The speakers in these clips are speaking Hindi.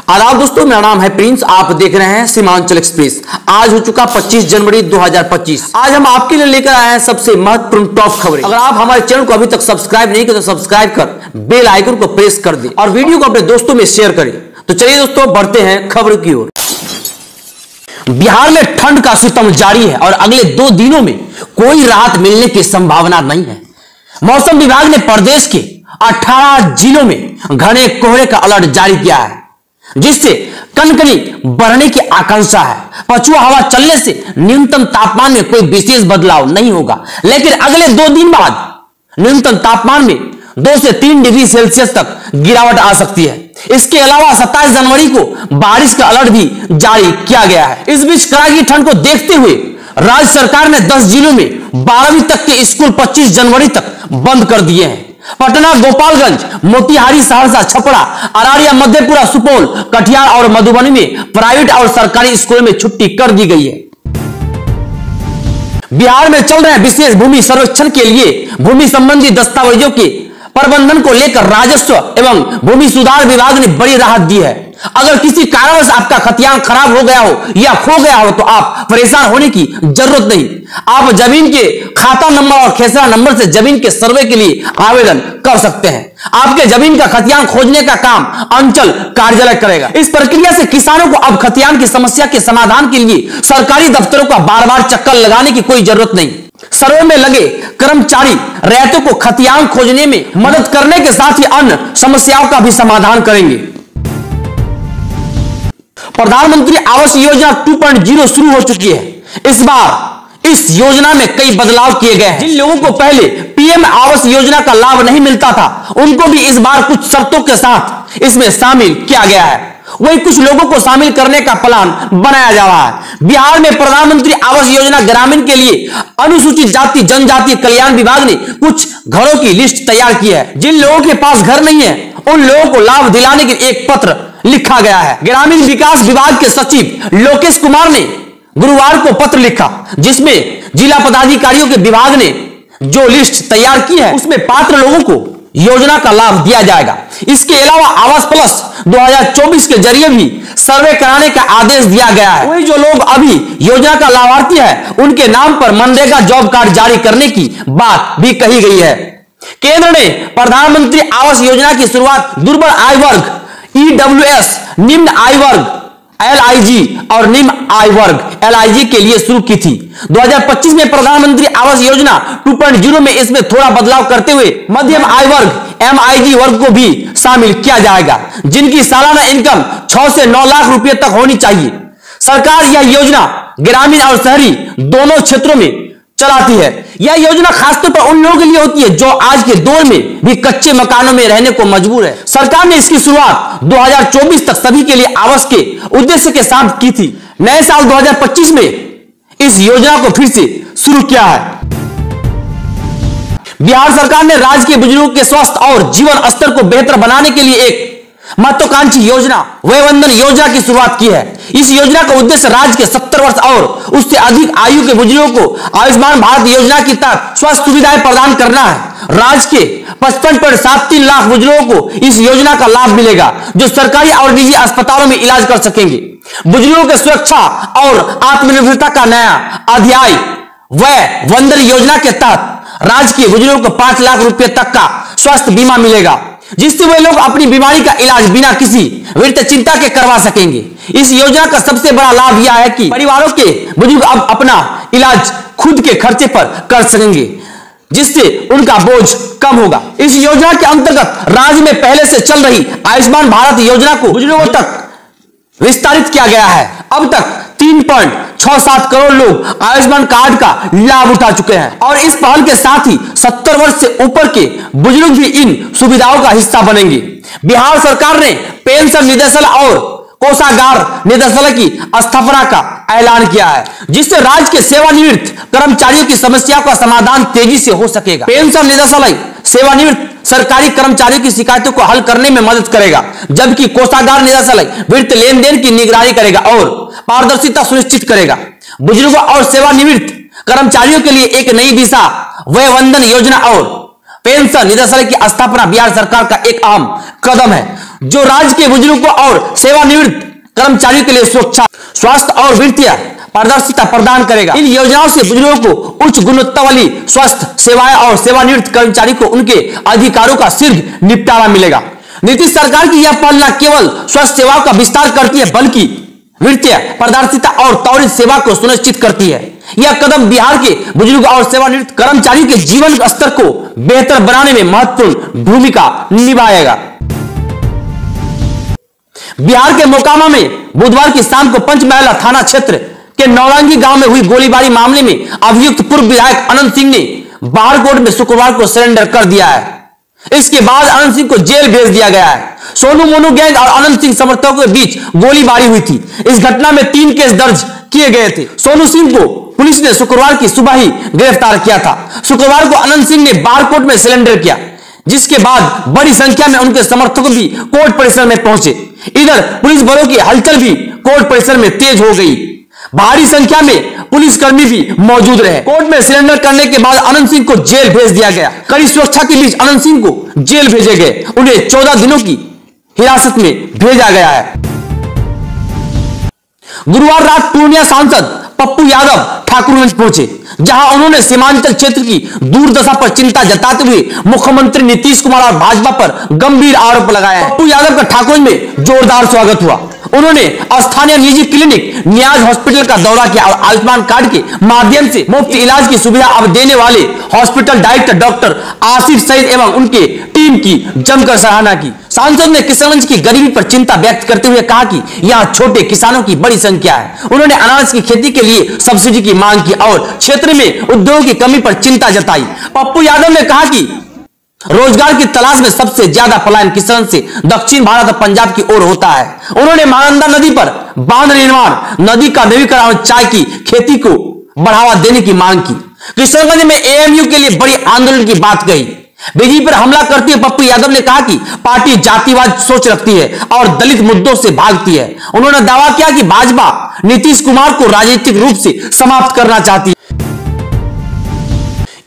आदाब दोस्तों, मेरा नाम है प्रिंस। आप देख रहे हैं सीमांचल एक्सप्रेस। आज हो चुका 25 जनवरी 2025। आज हम आपके लिए लेकर आए हैं सबसे महत्वपूर्ण टॉप खबरें। अगर आप हमारे चैनल को अभी तक सब्सक्राइब नहीं किया तो सब्सक्राइब कर बेल आइकन को प्रेस कर दें और वीडियो को अपने दोस्तों में शेयर करें। तो चलिए दोस्तों, बढ़ते हैं खबर की ओर। बिहार में ठंड का सितम जारी है और अगले 2 दिनों में कोई राहत मिलने की संभावना नहीं है। मौसम विभाग ने प्रदेश के 18 जिलों में घने कोहरे का अलर्ट जारी किया है, जिससे कनकनी बढ़ने की आशंका है। पछुआ हवा चलने से न्यूनतम तापमान में कोई विशेष बदलाव नहीं होगा, लेकिन अगले 2 दिन बाद न्यूनतम तापमान में 2 से 3 डिग्री सेल्सियस तक गिरावट आ सकती है। इसके अलावा 27 जनवरी को बारिश का अलर्ट भी जारी किया गया है। इस बीच कड़ाकी ठंड को देखते हुए राज्य सरकार ने 10 जिलों में 12वीं तक के स्कूल 25 जनवरी तक बंद कर दिए हैं। पटना, गोपालगंज, मोतिहारी, सहरसा, छपरा, अररिया, मधेपुरा, सुपौल, कटिहार और मधुबनी में प्राइवेट और सरकारी स्कूलों में छुट्टी कर दी गई है। बिहार में चल रहे विशेष भूमि सर्वेक्षण के लिए भूमि संबंधी दस्तावेजों के प्रबंधन को लेकर राजस्व एवं भूमि सुधार विभाग ने बड़ी राहत दी है। अगर किसी कारणवश आपका खतियान खराब हो गया हो या खो गया हो तो आप परेशान होने की जरूरत नहीं। आप जमीन के खाता नंबर और खेसरा नंबर से जमीन के सर्वे के लिए आवेदन कर सकते हैं। आपके जमीन का खतियान खोजने का काम अंचल कार्यालय करेगा। इस प्रक्रिया से किसानों को अब खतियान की समस्या के समाधान के लिए सरकारी दफ्तरों का बार-बार चक्कर लगाने की कोई जरूरत नहीं। सर्वे में लगे कर्मचारी रैयतों को खतियान खोजने में मदद करने के साथ ही अन्य समस्याओं का भी समाधान करेंगे। प्रधानमंत्री आवास योजना 2.0 शुरू हो चुकी है। इस बार इस योजना में कई बदलाव किए गए हैं। जिन लोगों को पहले पीएम आवास योजना का लाभ नहीं मिलता था, उनको भी इस बार कुछ शर्तों के साथ इसमें शामिल किया गया है। वही कुछ लोगों को शामिल करने का प्लान बनाया जा रहा है। बिहार में प्रधानमंत्री आवास योजना ग्रामीण के लिए अनुसूचित जाति जनजाति कल्याण विभाग ने कुछ घरों की लिस्ट तैयार की है। जिन लोगों के पास घर नहीं है, उन लोगों को लाभ दिलाने के लिए एक पत्र लिखा गया है। ग्रामीण विकास विभाग के सचिव लोकेश कुमार ने गुरुवार को पत्र लिखा, जिसमें जिला पदाधिकारियों के विभाग ने जो लिस्ट तैयार की है उसमें पात्र लोगों को योजना का लाभ दिया जाएगा। इसके अलावा आवास प्लस 2024 के जरिए भी सर्वे कराने का आदेश दिया गया है। वही जो लोग अभी योजना का लाभार्थी है, उनके नाम पर मनरेगा जॉब कार्ड जारी करने की बात भी कही गई है। केंद्र ने प्रधानमंत्री आवास योजना की शुरुआत दुर्बल आय वर्ग EWS, निम्न आय वर्ग LIG और निम्न आय वर्ग LIG के लिए शुरू की थी। 2025 में प्रधानमंत्री आवास योजना 2.0 में इसमें थोड़ा बदलाव करते हुए मध्यम आय वर्ग MIG वर्ग को भी शामिल किया जाएगा, जिनकी सालाना इनकम 6 से 9 लाख रुपए तक होनी चाहिए। सरकार यह योजना ग्रामीण और शहरी दोनों क्षेत्रों में चलाती है। यह योजना खासतौर पर उन लोगों के लिए होती है जो आज के दौर में भी कच्चे मकानों में रहने को मजबूर है। सरकार ने इसकी शुरुआत 2024 तक सभी के लिए आवास के उद्देश्य के साथ की थी। नए साल 2025 में इस योजना को फिर से शुरू किया है। बिहार सरकार ने राज्य के बुजुर्गों के स्वास्थ्य और जीवन स्तर को बेहतर बनाने के लिए एक महत्वाकांक्षी योजना वय वंदन योजना की शुरुआत की है। इस योजना का उद्देश्य राज्य के 70 वर्ष और उससे अधिक आयु के बुजुर्गों को आयुष्मान भारत योजना की तहत स्वास्थ्य सुविधाएं प्रदान करना है। राज्य के 55.73 लाख बुजुर्गों को इस योजना का लाभ मिलेगा, जो सरकारी और निजी अस्पतालों में इलाज कर सकेंगे। बुजुर्गों की सुरक्षा और आत्मनिर्भरता का नया अध्याय वय वंदन योजना के तहत राज्य के बुजुर्गों को 5 लाख रुपए तक का स्वास्थ्य बीमा मिलेगा, जिससे वे लोग अपनी बीमारी का इलाज बिना किसी वित्तीय चिंता के करवा सकेंगे। इस योजना का सबसे बड़ा लाभ यह है कि परिवारों के बुजुर्ग अब अपना इलाज खुद के खर्चे पर कर सकेंगे, जिससे उनका बोझ कम होगा। इस योजना के अंतर्गत राज्य में पहले से चल रही आयुष्मान भारत योजना को बुजुर्गों तक विस्तारित किया गया है। अब तक 3.67 करोड़ लोग आयुष्मान कार्ड का लाभ उठा चुके हैं और इस पहल के साथ ही 70 वर्ष से ऊपर के बुजुर्ग भी इन सुविधाओं का हिस्सा बनेंगे। बिहार सरकार ने पेंशन निदेशालय और कोषागार निदेशालय की स्थापना का ऐलान किया है, जिससे राज्य के सेवानिवृत्त कर्मचारियों की समस्याओं का समाधान तेजी से हो सकेगा। पेंशन निदेशालय सेवानिवृत्त सरकारी कर्मचारियों की शिकायतों को हल करने में मदद करेगा, जबकि कोषागार निदेशालय वित्त लेन देन की निगरानी करेगा और पारदर्शिता सुनिश्चित करेगा। बुजुर्गों और सेवानिवृत्त कर्मचारियों के लिए एक नई दिशा वय वंदन योजना और पेंशन निदेशालय की स्थापना बिहार सरकार का एक अहम कदम है। जो राज्य के बुजुर्गों और सेवानिवृत्त कर्मचारियों के लिए सुरक्षा, स्वास्थ्य और वित्तीय पारदर्शिता प्रदान करेगा। इन योजनाओं से बुजुर्गों को उच्च गुणवत्ता वाली स्वास्थ्य सेवाएं और सेवानिवृत्त कर्मचारी को उनके अधिकारों का शीघ्र निपटारा मिलेगा। नीतीश सरकार की यह पहल न केवल स्वास्थ्य सेवाओं का विस्तार करती है बल्कि वित्तीय पारदर्शिता और त्वरित सेवा को सुनिश्चित करती है। यह कदम बिहार के बुजुर्ग और सेवानिवृत्त कर्मचारियों के जीवन स्तर को बेहतर बनाने में महत्वपूर्ण भूमिका निभाएगा। बिहार के मोकामा में बुधवार की शाम को पंचमहला थाना क्षेत्र के नौरंगी गांव में हुई गोलीबारी मामले में अभियुक्त पूर्व विधायक अनंत सिंह ने बाहर कोर्ट में शुक्रवार को सरेंडर कर दिया है। इसके बाद अनंत सिंह को जेल भेज दिया गया है। सोनू मोनू गैंग और अनंत सिंह समर्थकों के बीच गोलीबारी हुई थी। इस घटना में 3 केस दर्ज किए गए थे। सोनू सिंह को पुलिस ने शुक्रवार की सुबह ही गिरफ्तार किया था। शुक्रवार को अनंत सिंह ने बाहर कोर्ट में सरेंडर किया, जिसके बाद बड़ी संख्या में उनके समर्थक भी कोर्ट परिसर में पहुंचे। इधर पुलिस बलों की हलचल भी कोर्ट परिसर में तेज हो गई। भारी संख्या में पुलिसकर्मी भी मौजूद रहे। कोर्ट में सरेंडर करने के बाद अनंत सिंह को जेल भेज दिया गया। कड़ी सुरक्षा के बीच अनंत सिंह को जेल भेजे गए। उन्हें 14 दिनों की हिरासत में भेजा गया है। गुरुवार रात पूर्णिया सांसद पप्पू यादव ठाकुरगंज पहुंचे, जहां उन्होंने सीमांचल क्षेत्र की दुर्दशा पर चिंता जताते हुए मुख्यमंत्री नीतीश कुमार और भाजपा पर गंभीर आरोप लगाया है। पप्पू यादव का ठाकुरगंज में जोरदार स्वागत हुआ। उन्होंने स्थानीय निजी क्लिनिक नियाज हॉस्पिटल का दौरा किया और आयुष्मान कार्ड के माध्यम से मुफ्त इलाज की सुविधा अब देने वाले hospital director doctor Asif Saeed एवं उनके टीम की जमकर सराहना की। सांसद ने किसानगंज की गरीबी पर चिंता व्यक्त करते हुए कहा कि यहाँ छोटे किसानों की बड़ी संख्या है। उन्होंने अनाज की खेती के लिए सब्सिडी की मांग की और क्षेत्र में उद्योग की कमी पर चिंता जताई। पप्पू यादव ने कहा कि रोजगार की तलाश में सबसे ज्यादा पलायन किसान से दक्षिण भारत और पंजाब की ओर होता है। उन्होंने महानंदा नदी पर बांध निर्माण, नदी का नवीकरण और चाय की खेती को बढ़ावा देने की मांग की। किशनगंज में एएमयू के लिए बड़ी आंदोलन की बात कही। बीजेपी पर हमला करते हुए पप्पू यादव ने कहा कि पार्टी जातिवाद सोच रखती है और दलित मुद्दों से भागती है। उन्होंने दावा किया कि भाजपा नीतीश कुमार को राजनीतिक रूप से समाप्त करना चाहती है।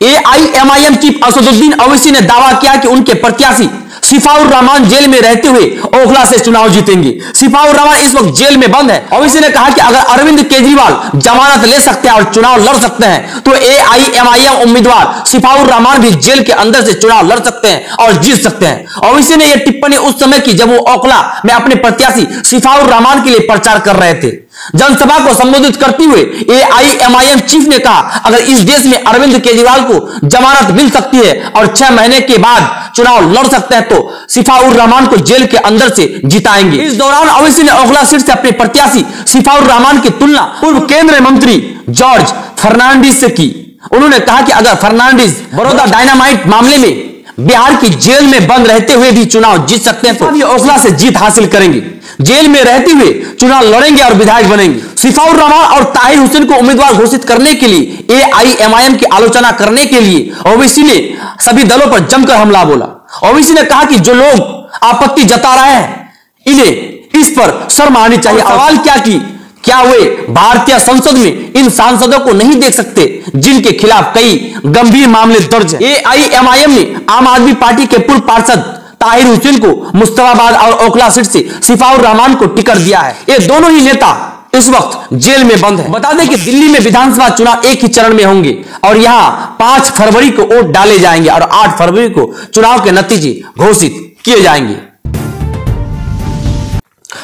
एआईएमआईएम चीफ असदुद्दीन ओवैसी ने दावा किया कि उनके प्रत्याशी सिफाउर रहमान जेल में रहते हुए ओखला से चुनाव जीतेंगे। सिफाउर रहमान इस वक्त जेल में बंद है। ओवैसी ने कहा कि अगर अरविंद केजरीवाल जमानत ले सकते हैं और चुनाव लड़ सकते हैं तो एआईएमआईएम उम्मीदवार सिफाउर रहमान भी जेल के अंदर से चुनाव लड़ सकते हैं और जीत सकते हैं। ओवैसी ने यह टिप्पणी उस समय की जब वो ओखला में अपने प्रत्याशी सिफाउर रहमान के लिए प्रचार कर रहे थे। जनसभा को संबोधित करते हुए एआईएमआईएम चीफ ने कहा, अगर इस देश में अरविंद केजरीवाल को जमानत मिल सकती है और 6 महीने के बाद चुनाव लड़ सकते हैं तो सिफाउर रहमान को जेल के अंदर से जिताएंगे। इस दौरान ओवैसी ने ओखला सीट से अपने प्रत्याशी सिफाउर रहमान की तुलना पूर्व केंद्रीय मंत्री जॉर्ज फर्नांडिस से की। उन्होंने कहा कि अगर फर्नांडिस बड़ौदा डायनामाइट मामले में बिहार की जेल में बंद रहते हुए भी चुनाव जीत सकते हैं तो ये ओखला से जीत हासिल करेंगे। जेल में रहते हुए चुनाव लड़ेंगे और विधायक बनेंगे। सिफाउर रहमान और ताहिर हुसैन को उम्मीदवार घोषित करने के लिए एआईएमआईएम की आलोचना करने के लिए ओवैसी ने सभी दलों पर जमकर हमला बोला। ओवैसी ने कहा कि जो लोग आपत्ति जता रहे हैं इन्हें इस पर शर्म आनी चाहिए। सवाल क्या वे भारतीय संसद में इन सांसदों को नहीं देख सकते जिनके खिलाफ कई गंभीर मामले दर्ज हैं। एआईएमआईएम ने आम आदमी पार्टी के पूर्व पार्षद ताहिर हुसैन को मुस्तफाबाद और ओखला सीट से सिफाउर रहमान को टिकट दिया है। ये दोनों ही नेता इस वक्त जेल में बंद है। बता दें कि दिल्ली में विधानसभा चुनाव एक ही चरण में होंगे और यहां 5 फरवरी को वोट डाले जाएंगे और 8 फरवरी को चुनाव के नतीजे घोषित किए जाएंगे।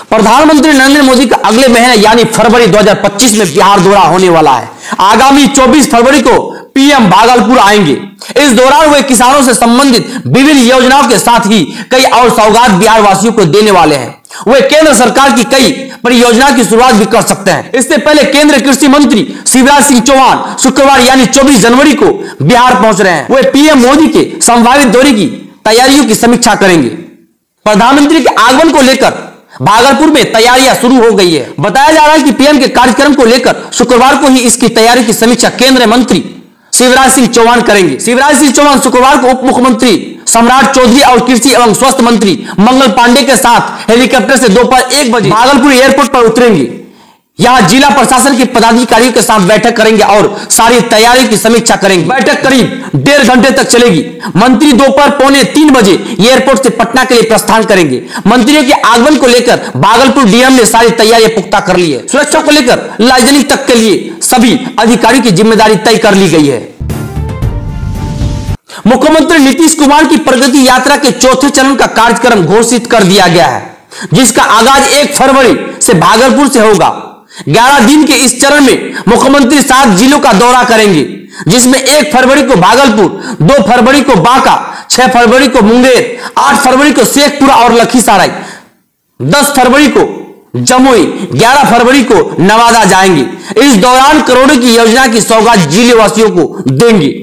प्रधानमंत्री नरेंद्र मोदी का अगले महीने यानी फरवरी 2025 में बिहार दौरा होने वाला है। आगामी 24 फरवरी को पीएम भागलपुर आएंगे। इस दौरान वे किसानों से संबंधित विभिन्न योजनाओं के साथ ही कई और सौगात बिहार वासियों को देने वाले हैं। वे केंद्र सरकार की कई परियोजना की शुरुआत भी कर सकते हैं। इससे पहले केंद्रीय कृषि मंत्री शिवराज सिंह चौहान शुक्रवार यानी 24 जनवरी को बिहार पहुंच रहे हैं। वे पीएम मोदी के संभावित दौरे की तैयारियों की समीक्षा करेंगे। प्रधानमंत्री के आगमन को लेकर भागलपुर में तैयारियां शुरू हो गई है। बताया जा रहा है कि पीएम के कार्यक्रम को लेकर शुक्रवार को ही इसकी तैयारी की समीक्षा केंद्रीय मंत्री शिवराज सिंह चौहान करेंगे। शिवराज सिंह चौहान शुक्रवार को उप मुख्यमंत्री सम्राट चौधरी और कृषि एवं स्वास्थ्य मंत्री मंगल पांडे के साथ हेलीकॉप्टर से दोपहर 1 बजे भागलपुर एयरपोर्ट पर उतरेंगे। यहां जिला प्रशासन के पदाधिकारियों के साथ बैठक करेंगे और सारी तैयारियों की समीक्षा करेंगे। बैठक करीब 1.5 घंटे तक चलेगी। मंत्री दोपहर 2:45 बजे एयरपोर्ट से पटना के लिए प्रस्थान करेंगे। मंत्रियों के आगमन को लेकर भागलपुर डीएम ने सारी तैयारियां पुख्ता कर ली है। सुरक्षा को लेकर राजधानी तक के लिए सभी अधिकारियों की जिम्मेदारी तय कर ली गई है। मुख्यमंत्री नीतीश कुमार की प्रगति यात्रा के चौथे चरण का कार्यक्रम घोषित कर दिया गया है, जिसका आगाज 1 फरवरी से भागलपुर से होगा। 11 दिन के इस चरण में मुख्यमंत्री 7 जिलों का दौरा करेंगे, जिसमें 1 फरवरी को भागलपुर, 2 फरवरी को बांका, 6 फरवरी को मुंगेर, 8 फरवरी को शेखपुरा और लखीसराय, 10 फरवरी को जमुई, 11 फरवरी को नवादा जाएंगे। इस दौरान करोड़ों की योजना की सौगात जिले वासियों को देंगे।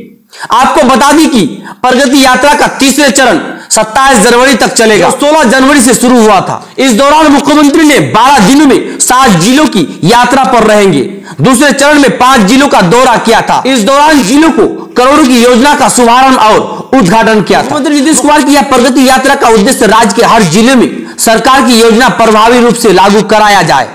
आपको बता दी कि प्रगति यात्रा का तीसरे चरण 27 जनवरी तक चलेगा, 16 जनवरी से शुरू हुआ था। इस दौरान मुख्यमंत्री ने 12 दिनों में 7 जिलों की यात्रा पर रहेंगे। दूसरे चरण में 5 जिलों का दौरा किया था। इस दौरान जिलों को करोड़ों की योजना का शुभारंभ और उद्घाटन किया था। मुख्यमंत्री नीतीश कुमार की यह प्रगति यात्रा का उद्देश्य राज्य के हर जिले में सरकार की योजना प्रभावी रूप से लागू कराया जाए।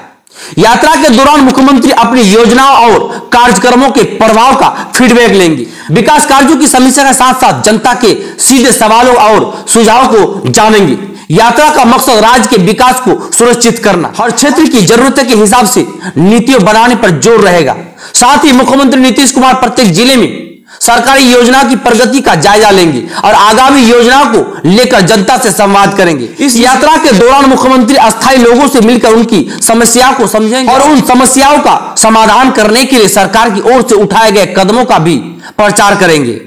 यात्रा के दौरान मुख्यमंत्री अपनी योजनाओं और कार्यक्रमों के प्रभाव का फीडबैक लेंगे। विकास कार्यों की समीक्षा के साथ साथ जनता के सीधे सवालों और सुझावों को जानेंगे। यात्रा का मकसद राज्य के विकास को सुनिश्चित करना, हर क्षेत्र की जरूरतों के हिसाब से नीतियों बनाने पर जोर रहेगा। साथ ही मुख्यमंत्री नीतीश कुमार प्रत्येक जिले में सरकारी योजना की प्रगति का जायजा लेंगे और आगामी योजनाओं को लेकर जनता से संवाद करेंगे। इस यात्रा के दौरान मुख्यमंत्री अस्थायी लोगों से मिलकर उनकी समस्याओं को समझेंगे और उन समस्याओं का समाधान करने के लिए सरकार की ओर से उठाए गए कदमों का भी प्रचार करेंगे।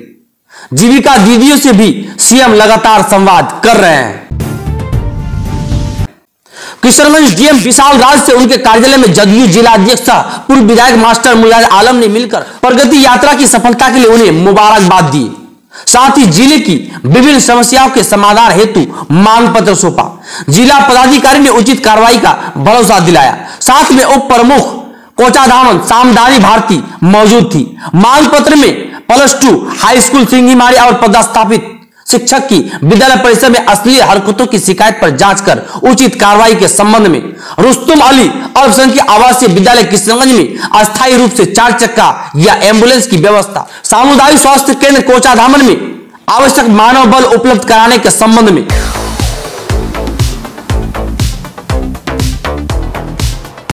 जीविका दीदियों से भी सीएम लगातार संवाद कर रहे हैं। किशनगंज डीएम विशाल राज से उनके कार्यालय में जदयू जिला अध्यक्ष पूर्व विधायक मास्टर मुराद आलम ने मिलकर प्रगति यात्रा की सफलता के लिए उन्हें मुबारकबाद दी। साथ ही जिले की विभिन्न समस्याओं के समाधान हेतु मांग पत्र सौंपा। जिला पदाधिकारी ने उचित कार्रवाई का भरोसा दिलाया। साथ में उप प्रमुख कोचाधामन सामदानी भारती मौजूद थी। मांग पत्र में +2 हाई स्कूल सिंघीमारी और पदस्थापित शिक्षक की विद्यालय परिसर में अश्लील हरकतों की शिकायत पर जांच कर उचित कार्रवाई के संबंध में रुस्तुम अली अल्पसंख्यक आवासीय विद्यालय किशनगंज में अस्थायी रूप से 4 चक्का या एम्बुलेंस की व्यवस्था, सामुदायिक स्वास्थ्य केंद्र कोचाधामन में आवश्यक मानव बल उपलब्ध कराने के संबंध में